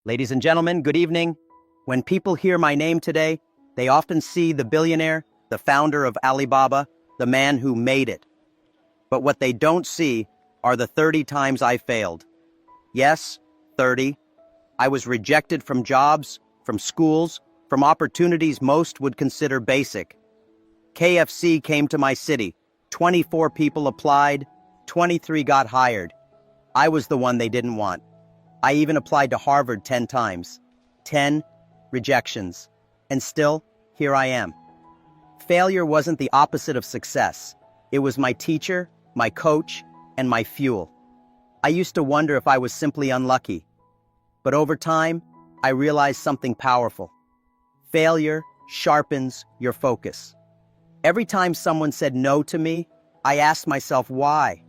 Ladies and gentlemen, good evening. When people hear my name today, they often see the billionaire, the founder of Alibaba, the man who made it. But what they don't see are the 30 times I failed. Yes, 30. I was rejected from jobs, from schools, from opportunities most would consider basic. KFC came to my city. 24 people applied, 23 got hired. I was the one they didn't want. I even applied to Harvard 10 times. 10 rejections. And still, here I am. Failure wasn't the opposite of success. It was my teacher, my coach, and my fuel. I used to wonder if I was simply unlucky. But over time, I realized something powerful. Failure sharpens your focus. Every time someone said no to me, I asked myself why.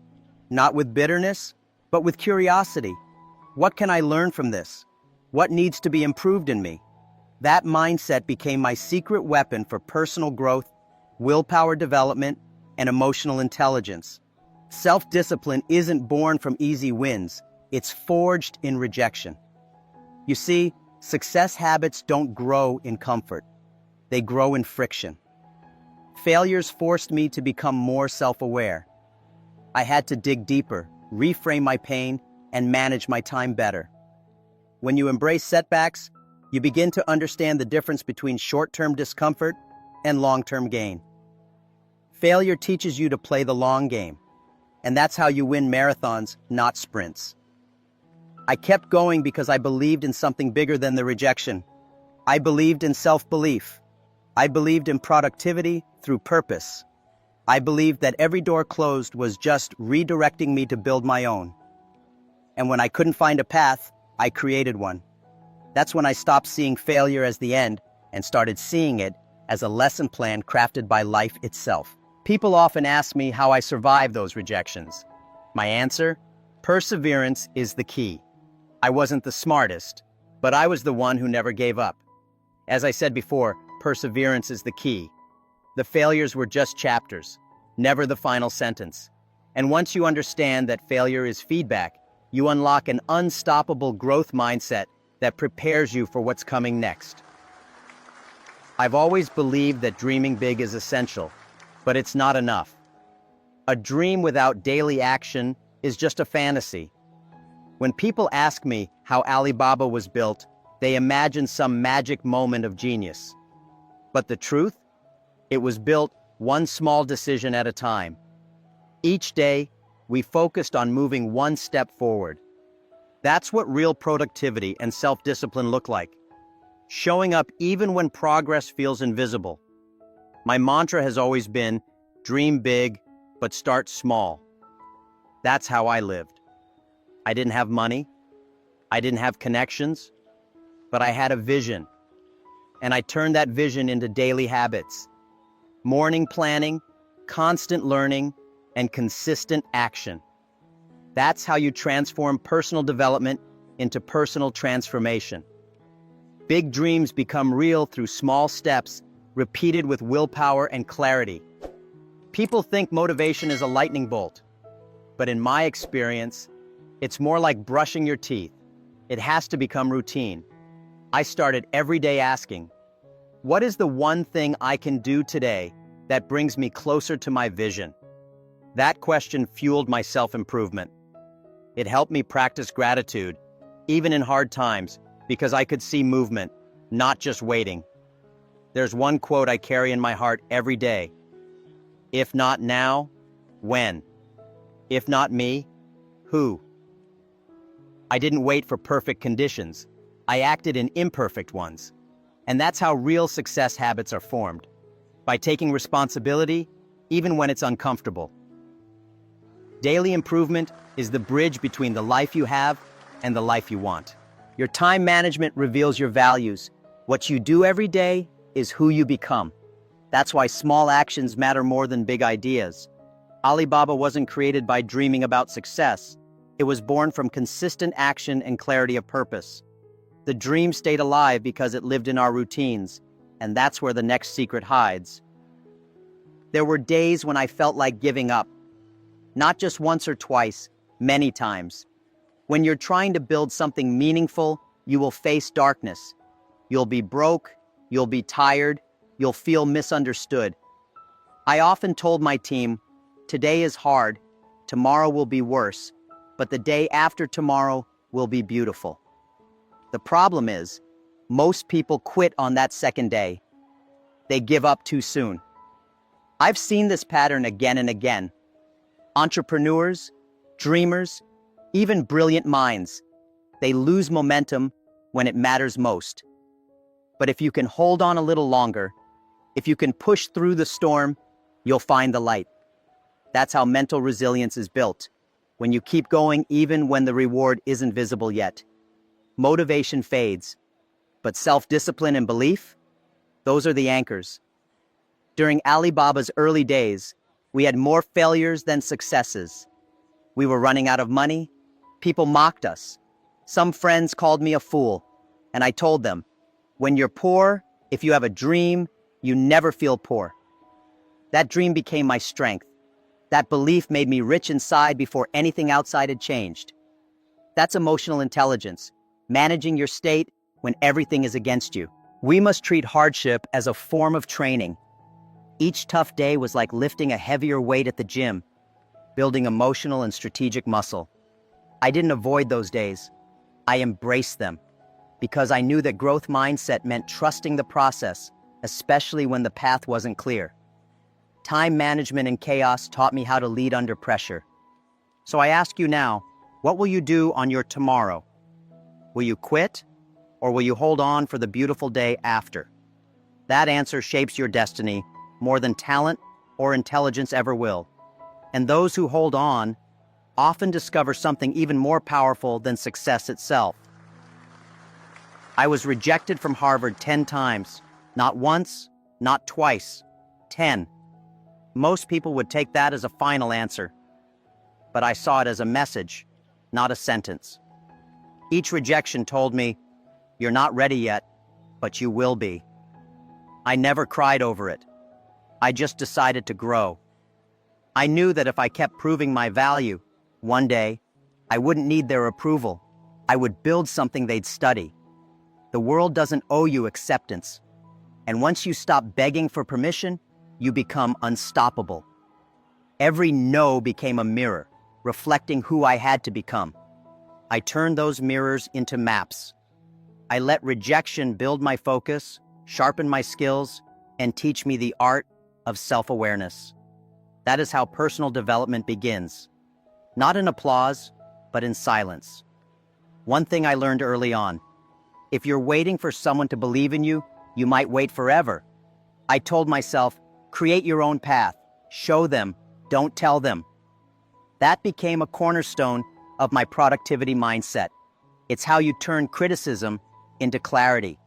Not with bitterness, but with curiosity. What can I learn from this? What needs to be improved in me? That mindset became my secret weapon for personal growth, willpower development, and emotional intelligence. Self-discipline isn't born from easy wins. It's forged in rejection. You see, success habits don't grow in comfort. They grow in friction. Failures forced me to become more self-aware. I had to dig deeper, reframe my pain, and manage my time better. When you embrace setbacks, you begin to understand the difference between short-term discomfort and long-term gain. Failure teaches you to play the long game, and that's how you win marathons, not sprints. I kept going because I believed in something bigger than the rejection. I believed in self-belief. I believed in productivity through purpose. I believed that every door closed was just redirecting me to build my own. And when I couldn't find a path, I created one. That's when I stopped seeing failure as the end and started seeing it as a lesson plan crafted by life itself. People often ask me how I survived those rejections. My answer? Perseverance is the key. I wasn't the smartest, but I was the one who never gave up. As I said before, perseverance is the key. The failures were just chapters, never the final sentence. And once you understand that failure is feedback, you unlock an unstoppable growth mindset that prepares you for what's coming next. I've always believed that dreaming big is essential, but it's not enough. A dream without daily action is just a fantasy. When people ask me how Alibaba was built, they imagine some magic moment of genius. But the truth? It was built one small decision at a time. Each day, we focused on moving one step forward. That's what real productivity and self-discipline look like. Showing up even when progress feels invisible. My mantra has always been, dream big, but start small. That's how I lived. I didn't have money. I didn't have connections. But I had a vision. And I turned that vision into daily habits. Morning planning, constant learning, and consistent action. That's how you transform personal development into personal transformation. Big dreams become real through small steps, repeated with willpower and clarity. People think motivation is a lightning bolt, but in my experience, it's more like brushing your teeth. It has to become routine. I started every day asking, what is the one thing I can do today that brings me closer to my vision? That question fueled my self-improvement. It helped me practice gratitude, even in hard times, because I could see movement, not just waiting. There's one quote I carry in my heart every day. If not now, when? If not me, who? I didn't wait for perfect conditions. I acted in imperfect ones. And that's how real success habits are formed. By taking responsibility, even when it's uncomfortable. Daily improvement is the bridge between the life you have and the life you want. Your time management reveals your values. What you do every day is who you become. That's why small actions matter more than big ideas. Alibaba wasn't created by dreaming about success. It was born from consistent action and clarity of purpose. The dream stayed alive because it lived in our routines, and that's where the next secret hides. There were days when I felt like giving up. Not just once or twice, many times. When you're trying to build something meaningful, you will face darkness. You'll be broke, you'll be tired, you'll feel misunderstood. I often told my team, today is hard, tomorrow will be worse, but the day after tomorrow will be beautiful. The problem is, most people quit on that second day. They give up too soon. I've seen this pattern again and again. Entrepreneurs, dreamers, even brilliant minds, they lose momentum when it matters most. But if you can hold on a little longer, if you can push through the storm, you'll find the light. That's how mental resilience is built, when you keep going even when the reward isn't visible yet. Motivation fades, but self-discipline and belief, those are the anchors. During Alibaba's early days, we had more failures than successes. We were running out of money. People mocked us. Some friends called me a fool, and I told them, when you're poor, if you have a dream, you never feel poor. That dream became my strength. That belief made me rich inside before anything outside had changed. That's emotional intelligence, managing your state when everything is against you. We must treat hardship as a form of training. Each tough day was like lifting a heavier weight at the gym, building emotional and strategic muscle. I didn't avoid those days. I embraced them because I knew that growth mindset meant trusting the process, especially when the path wasn't clear. Time management and chaos taught me how to lead under pressure. So I ask you now, what will you do on your tomorrow? Will you quit, or will you hold on for the beautiful day after? That answer shapes your destiny more than talent or intelligence ever will. And those who hold on often discover something even more powerful than success itself. I was rejected from Harvard 10 times. Not once, not twice, 10. Most people would take that as a final answer. But I saw it as a message, not a sentence. Each rejection told me, you're not ready yet, but you will be. I never cried over it. I just decided to grow. I knew that if I kept proving my value, one day, I wouldn't need their approval. I would build something they'd study. The world doesn't owe you acceptance. And once you stop begging for permission, you become unstoppable. Every no became a mirror, reflecting who I had to become. I turned those mirrors into maps. I let rejection build my focus, sharpen my skills, and teach me the art of self-awareness. That is how personal development begins. Not in applause, but in silence. One thing I learned early on, if you're waiting for someone to believe in you, you might wait forever. I told myself, create your own path, show them, don't tell them. That became a cornerstone of my productivity mindset. It's how you turn criticism into clarity.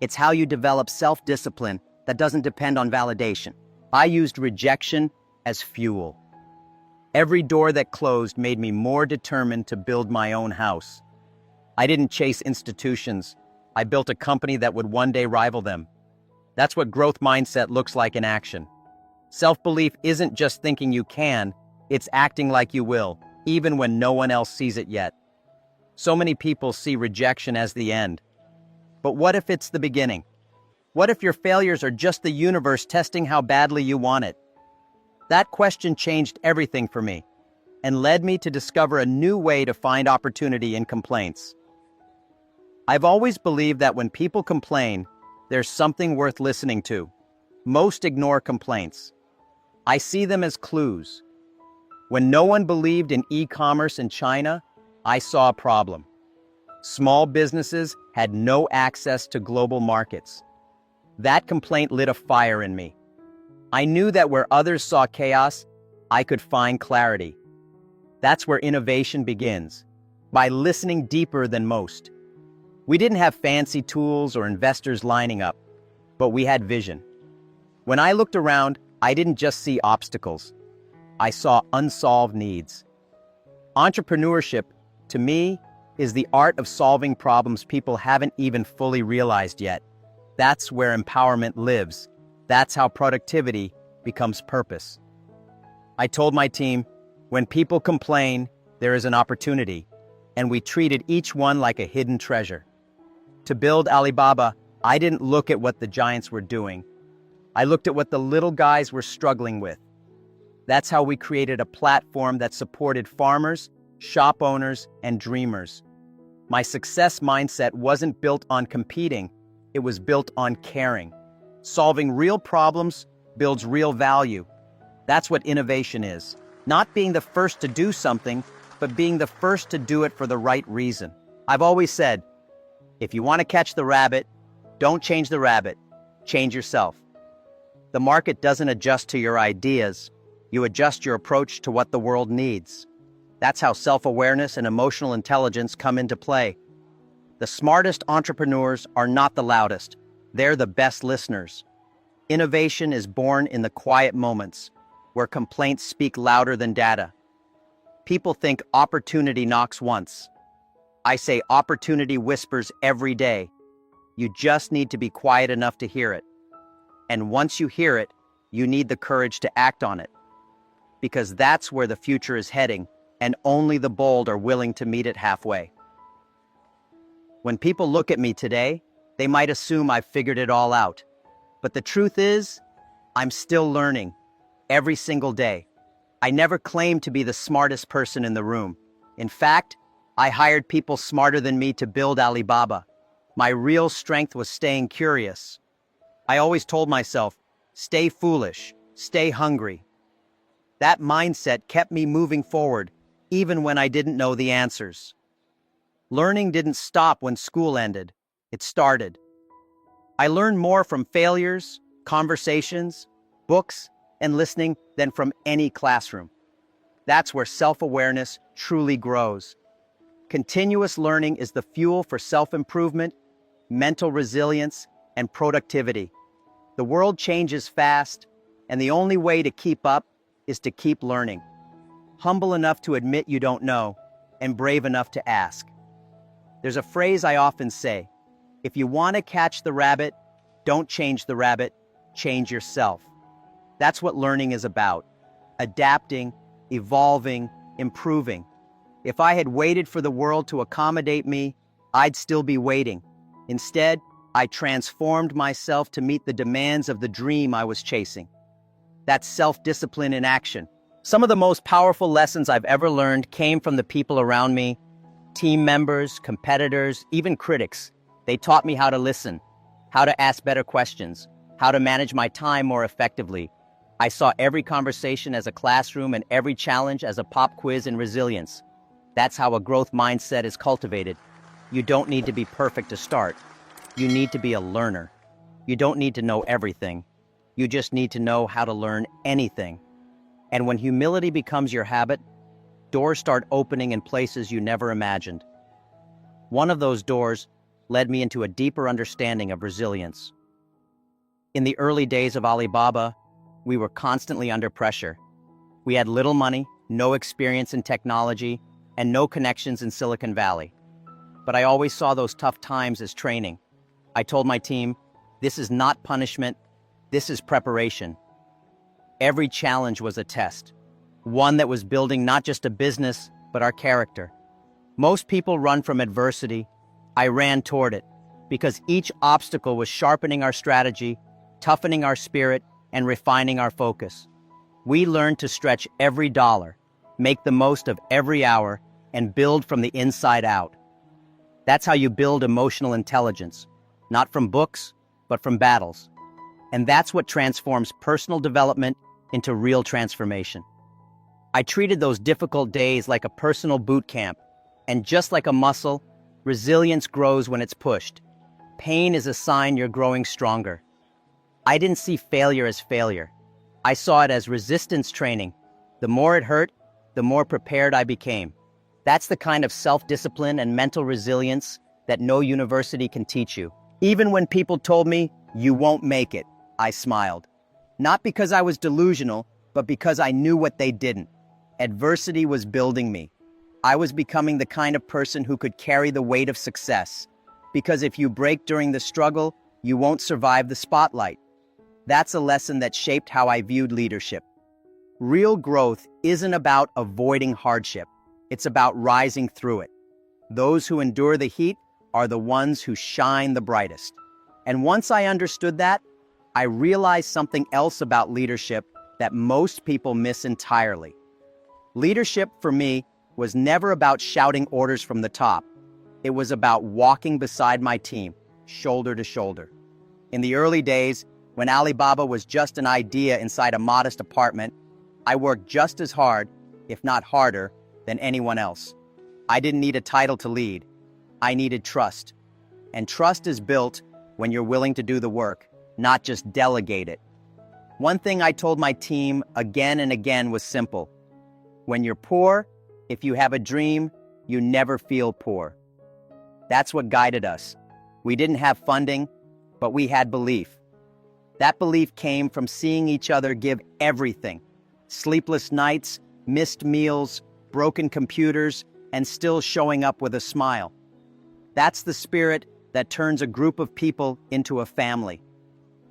It's how you develop self-discipline that doesn't depend on validation. I used rejection as fuel. Every door that closed made me more determined to build my own house. I didn't chase institutions. I built a company that would one day rival them. That's what growth mindset looks like in action. Self-belief isn't just thinking you can, it's acting like you will, even when no one else sees it yet. So many people see rejection as the end. But what if it's the beginning? What if your failures are just the universe testing how badly you want it? That question changed everything for me and led me to discover a new way to find opportunity in complaints. I've always believed that when people complain, there's something worth listening to. Most ignore complaints. I see them as clues. When no one believed in e-commerce in China, I saw a problem. Small businesses had no access to global markets. That complaint lit a fire in me. I knew that where others saw chaos, I could find clarity. That's where innovation begins, by listening deeper than most. We didn't have fancy tools or investors lining up, but we had vision. When I looked around, I didn't just see obstacles. I saw unsolved needs. Entrepreneurship, to me, is the art of solving problems people haven't even fully realized yet. That's where empowerment lives. That's how productivity becomes purpose. I told my team, when people complain, there is an opportunity, and we treated each one like a hidden treasure. To build Alibaba, I didn't look at what the giants were doing. I looked at what the little guys were struggling with. That's how we created a platform that supported farmers, shop owners, and dreamers. My success mindset wasn't built on competing, it was built on caring. Solving real problems builds real value. That's what innovation is. Not being the first to do something, but being the first to do it for the right reason. I've always said, if you want to catch the rabbit, don't change the rabbit, change yourself. The market doesn't adjust to your ideas, you adjust your approach to what the world needs. That's how self-awareness and emotional intelligence come into play. The smartest entrepreneurs are not the loudest, they're the best listeners. Innovation is born in the quiet moments, where complaints speak louder than data. People think opportunity knocks once. I say opportunity whispers every day. You just need to be quiet enough to hear it. And once you hear it, you need the courage to act on it. Because that's where the future is heading, and only the bold are willing to meet it halfway. When people look at me today, they might assume I've figured it all out. But the truth is, I'm still learning, every single day. I never claimed to be the smartest person in the room. In fact, I hired people smarter than me to build Alibaba. My real strength was staying curious. I always told myself, stay foolish, stay hungry. That mindset kept me moving forward, even when I didn't know the answers. Learning didn't stop when school ended. It started. I learned more from failures, conversations, books, and listening than from any classroom. That's where self-awareness truly grows. Continuous learning is the fuel for self-improvement, mental resilience, and productivity. The world changes fast, and the only way to keep up is to keep learning. Humble enough to admit you don't know, and brave enough to ask. There's a phrase I often say, if you want to catch the rabbit, don't change the rabbit, change yourself. That's what learning is about. Adapting, evolving, improving. If I had waited for the world to accommodate me, I'd still be waiting. Instead, I transformed myself to meet the demands of the dream I was chasing. That's self-discipline in action. Some of the most powerful lessons I've ever learned came from the people around me, team members, competitors, even critics. They taught me how to listen, how to ask better questions, how to manage my time more effectively. I saw every conversation as a classroom and every challenge as a pop quiz in resilience. That's how a growth mindset is cultivated. You don't need to be perfect to start. You need to be a learner. You don't need to know everything. You just need to know how to learn anything. And when humility becomes your habit, doors start opening in places you never imagined. One of those doors led me into a deeper understanding of resilience. In the early days of Alibaba, we were constantly under pressure. We had little money, no experience in technology, and no connections in Silicon Valley. But I always saw those tough times as training. I told my team, this is not punishment, this is preparation. Every challenge was a test, one that was building not just a business, but our character. Most people run from adversity. I ran toward it, because each obstacle was sharpening our strategy, toughening our spirit, and refining our focus. We learned to stretch every dollar, make the most of every hour, and build from the inside out. That's how you build emotional intelligence, not from books, but from battles. And that's what transforms personal development into real transformation. I treated those difficult days like a personal boot camp, and just like a muscle, resilience grows when it's pushed. Pain is a sign you're growing stronger. I didn't see failure as failure. I saw it as resistance training. The more it hurt, the more prepared I became. That's the kind of self-discipline and mental resilience that no university can teach you. Even when people told me, you won't make it, I smiled. Not because I was delusional, but because I knew what they didn't. Adversity was building me. I was becoming the kind of person who could carry the weight of success. Because if you break during the struggle, you won't survive the spotlight. That's a lesson that shaped how I viewed leadership. Real growth isn't about avoiding hardship. It's about rising through it. Those who endure the heat are the ones who shine the brightest. And once I understood that, I realized something else about leadership that most people miss entirely. Leadership, for me, was never about shouting orders from the top. It was about walking beside my team, shoulder to shoulder. In the early days, when Alibaba was just an idea inside a modest apartment, I worked just as hard, if not harder, than anyone else. I didn't need a title to lead. I needed trust. And trust is built when you're willing to do the work, not just delegate it. One thing I told my team again and again was simple. When you're poor, if you have a dream, you never feel poor. That's what guided us. We didn't have funding, but we had belief. That belief came from seeing each other give everything. Sleepless nights, missed meals, broken computers, and still showing up with a smile. That's the spirit that turns a group of people into a family.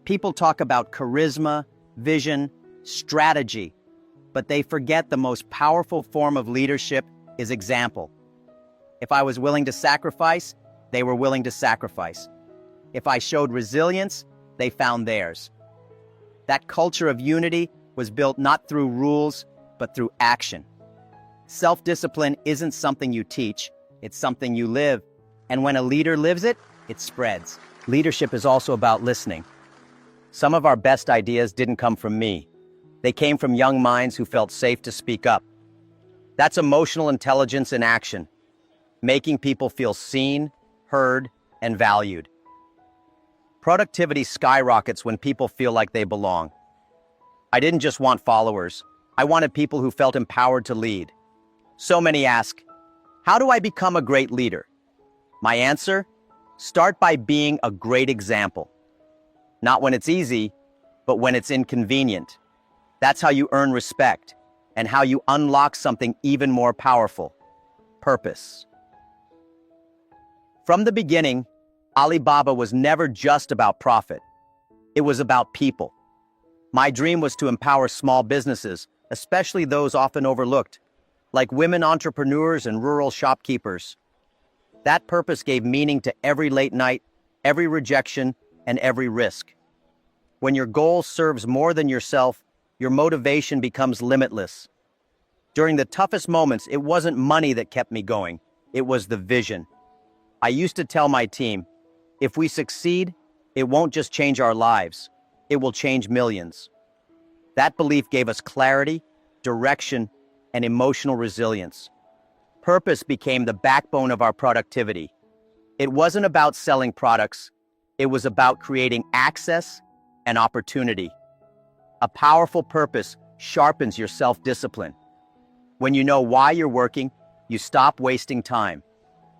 People talk about charisma, vision, strategy, but they forget the most powerful form of leadership is example. If I was willing to sacrifice, they were willing to sacrifice. If I showed resilience, they found theirs. That culture of unity was built not through rules, but through action. Self-discipline isn't something you teach, it's something you live. And when a leader lives it, it spreads. Leadership is also about listening. Some of our best ideas didn't come from me. They came from young minds who felt safe to speak up. That's emotional intelligence in action, making people feel seen, heard, and valued. Productivity skyrockets when people feel like they belong. I didn't just want followers. I wanted people who felt empowered to lead. So many ask, how do I become a great leader? My answer? Start by being a great example. Not when it's easy, but when it's inconvenient. That's how you earn respect and how you unlock something even more powerful: purpose. From the beginning, Alibaba was never just about profit. It was about people. My dream was to empower small businesses, especially those often overlooked, like women entrepreneurs and rural shopkeepers. That purpose gave meaning to every late night, every rejection, and every risk. When your goal serves more than yourself, your motivation becomes limitless. During the toughest moments, it wasn't money that kept me going. It was the vision. I used to tell my team, if we succeed, it won't just change our lives, it will change millions. That belief gave us clarity, direction, and emotional resilience. Purpose became the backbone of our productivity. It wasn't about selling products, it was about creating access and opportunity. A powerful purpose sharpens your self-discipline. When you know why you're working, you stop wasting time.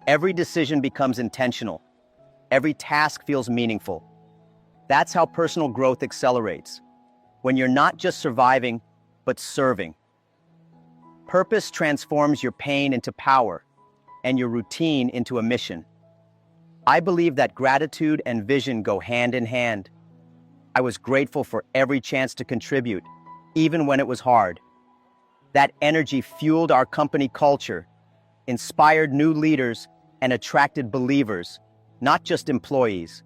Every decision becomes intentional. Every task feels meaningful. That's how personal growth accelerates. When you're not just surviving, but serving. Purpose transforms your pain into power and your routine into a mission. I believe that gratitude and vision go hand in hand. I was grateful for every chance to contribute, even when it was hard. That energy fueled our company culture, inspired new leaders, and attracted believers, not just employees.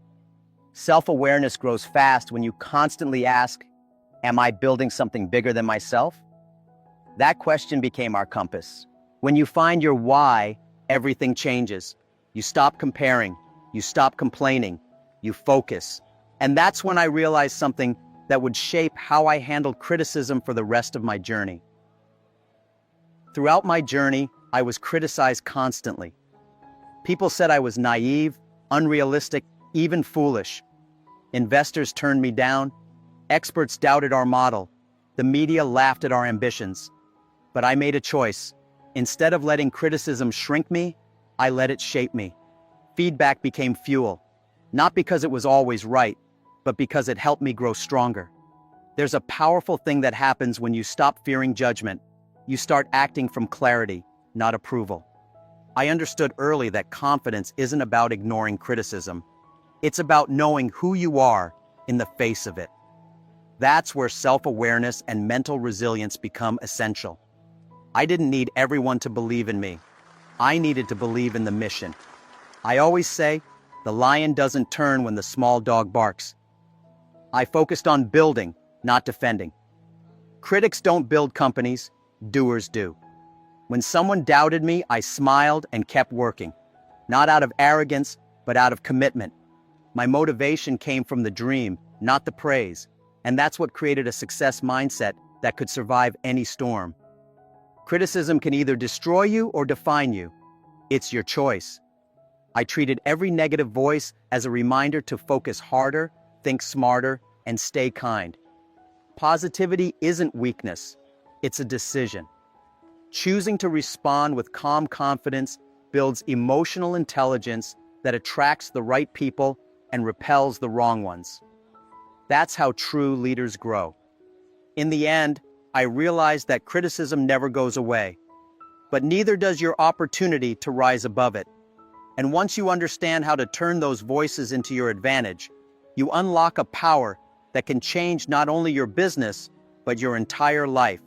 Self-awareness grows fast when you constantly ask, am I building something bigger than myself? That question became our compass. When you find your why, everything changes. You stop comparing, you stop complaining, you focus. And that's when I realized something that would shape how I handled criticism for the rest of my journey. Throughout my journey, I was criticized constantly. People said I was naive, unrealistic, even foolish. Investors turned me down. Experts doubted our model. The media laughed at our ambitions. But I made a choice. Instead of letting criticism shrink me, I let it shape me. Feedback became fuel, not because it was always right, but because it helped me grow stronger. There's a powerful thing that happens when you stop fearing judgment. You start acting from clarity, not approval. I understood early that confidence isn't about ignoring criticism. It's about knowing who you are in the face of it. That's where self-awareness and mental resilience become essential. I didn't need everyone to believe in me. I needed to believe in the mission. I always say, the lion doesn't turn when the small dog barks. I focused on building, not defending. Critics don't build companies, doers do. When someone doubted me, I smiled and kept working. Not out of arrogance, but out of commitment. My motivation came from the dream, not the praise. And that's what created a success mindset that could survive any storm. Criticism can either destroy you or define you. It's your choice. I treated every negative voice as a reminder to focus harder, think smarter, and stay kind. Positivity isn't weakness, it's a decision. Choosing to respond with calm confidence builds emotional intelligence that attracts the right people and repels the wrong ones. That's how true leaders grow. In the end, I realized that criticism never goes away, but neither does your opportunity to rise above it. And once you understand how to turn those voices into your advantage, you unlock a power that can change not only your business, but your entire life.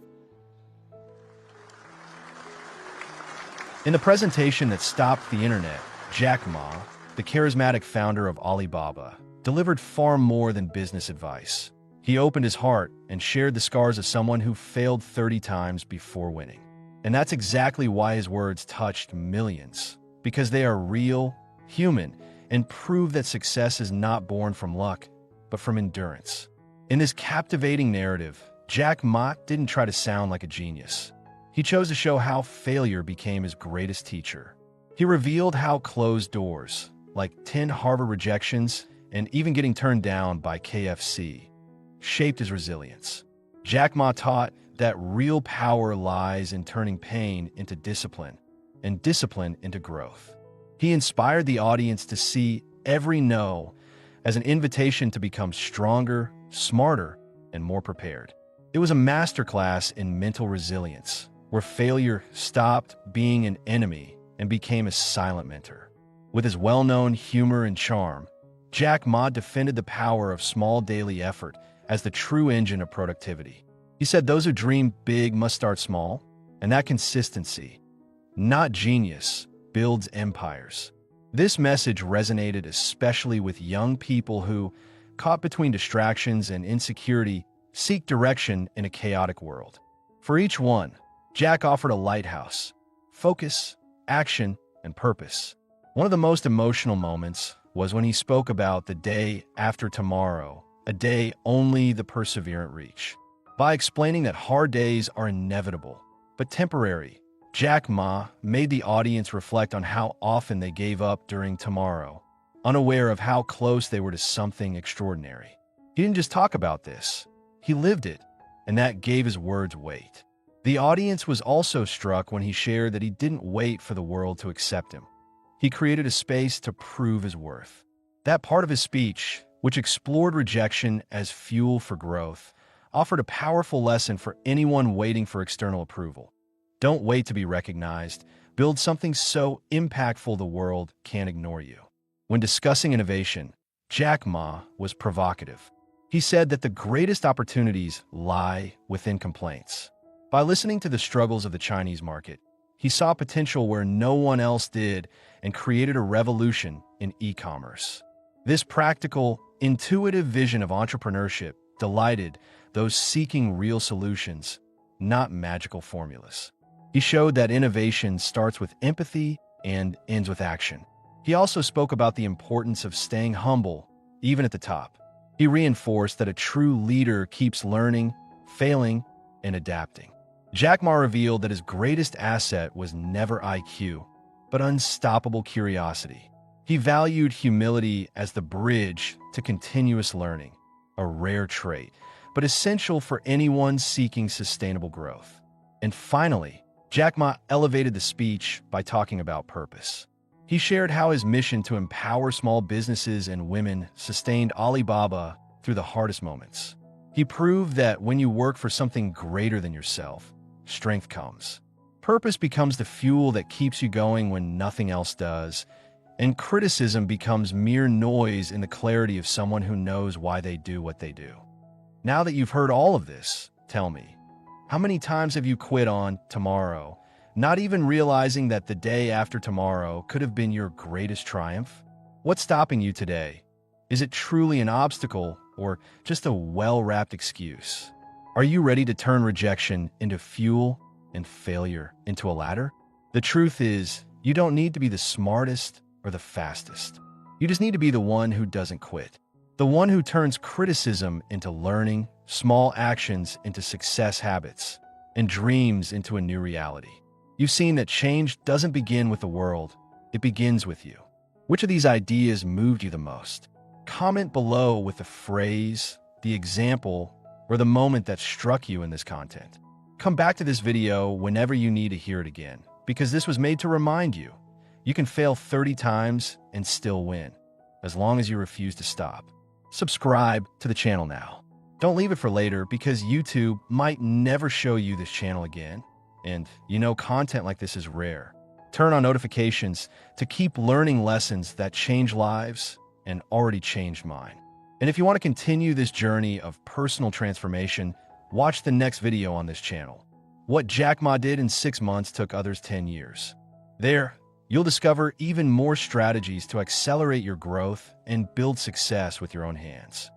In the presentation that stopped the internet, Jack Ma, the charismatic founder of Alibaba, delivered far more than business advice. He opened his heart and shared the scars of someone who failed 30 times before winning. And that's exactly why his words touched millions, because they are real, human, and prove that success is not born from luck, but from endurance. In this captivating narrative, Jack Ma didn't try to sound like a genius. He chose to show how failure became his greatest teacher. He revealed how closed doors, like 10 Harvard rejections and even getting turned down by KFC, shaped his resilience. Jack Ma taught that real power lies in turning pain into discipline, and discipline into growth. He inspired the audience to see every no as an invitation to become stronger, smarter, and more prepared. It was a masterclass in mental resilience, where failure stopped being an enemy and became a silent mentor. With his well-known humor and charm, Jack Ma defended the power of small daily effort as the true engine of productivity. He said those who dream big must start small, and that consistency, not genius, builds empires. This message resonated especially with young people who, caught between distractions and insecurity, seek direction in a chaotic world. For each one, Jack offered a lighthouse: focus, action, and purpose. One of the most emotional moments was when he spoke about the day after tomorrow, a day only the perseverant reach. By explaining that hard days are inevitable, but temporary, Jack Ma made the audience reflect on how often they gave up during tomorrow, unaware of how close they were to something extraordinary. He didn't just talk about this, he lived it, and that gave his words weight. The audience was also struck when he shared that he didn't wait for the world to accept him. He created a space to prove his worth. That part of his speech, which explored rejection as fuel for growth, offered a powerful lesson for anyone waiting for external approval. Don't wait to be recognized. Build something so impactful the world can't ignore you. When discussing innovation, Jack Ma was provocative. He said that the greatest opportunities lie within complaints. By listening to the struggles of the Chinese market, he saw potential where no one else did and created a revolution in e-commerce. This practical, intuitive vision of entrepreneurship delighted those seeking real solutions, not magical formulas. He showed that innovation starts with empathy and ends with action. He also spoke about the importance of staying humble, even at the top. He reinforced that a true leader keeps learning, failing, and adapting. Jack Ma revealed that his greatest asset was never IQ, but unstoppable curiosity. He valued humility as the bridge to continuous learning, a rare trait, but essential for anyone seeking sustainable growth. And finally, Jack Ma elevated the speech by talking about purpose. He shared how his mission to empower small businesses and women sustained Alibaba through the hardest moments. He proved that when you work for something greater than yourself, strength comes. Purpose becomes the fuel that keeps you going when nothing else does, and criticism becomes mere noise in the clarity of someone who knows why they do what they do. Now that you've heard all of this, tell me, how many times have you quit on tomorrow not even realizing that the day after tomorrow could have been your greatest triumph? What's stopping you today? Is it truly an obstacle or just a well-wrapped excuse? Are you ready to turn rejection into fuel and failure into a ladder? The truth is, you don't need to be the smartest or the fastest. You just need to be the one who doesn't quit. The one who turns criticism into learning, small actions into success habits, and dreams into a new reality. You've seen that change doesn't begin with the world, it begins with you. Which of these ideas moved you the most? Comment below with the phrase, the example, or the moment that struck you in this content. Come back to this video whenever you need to hear it again, because this was made to remind you. You can fail 30 times and still win, as long as you refuse to stop. Subscribe to the channel now. Don't leave it for later, because YouTube might never show you this channel again. And you know content like this is rare. Turn on notifications to keep learning lessons that change lives and already changed mine. And if you want to continue this journey of personal transformation, watch the next video on this channel. What Jack Ma did in 6 months took others 10 years. There, you'll discover even more strategies to accelerate your growth and build success with your own hands.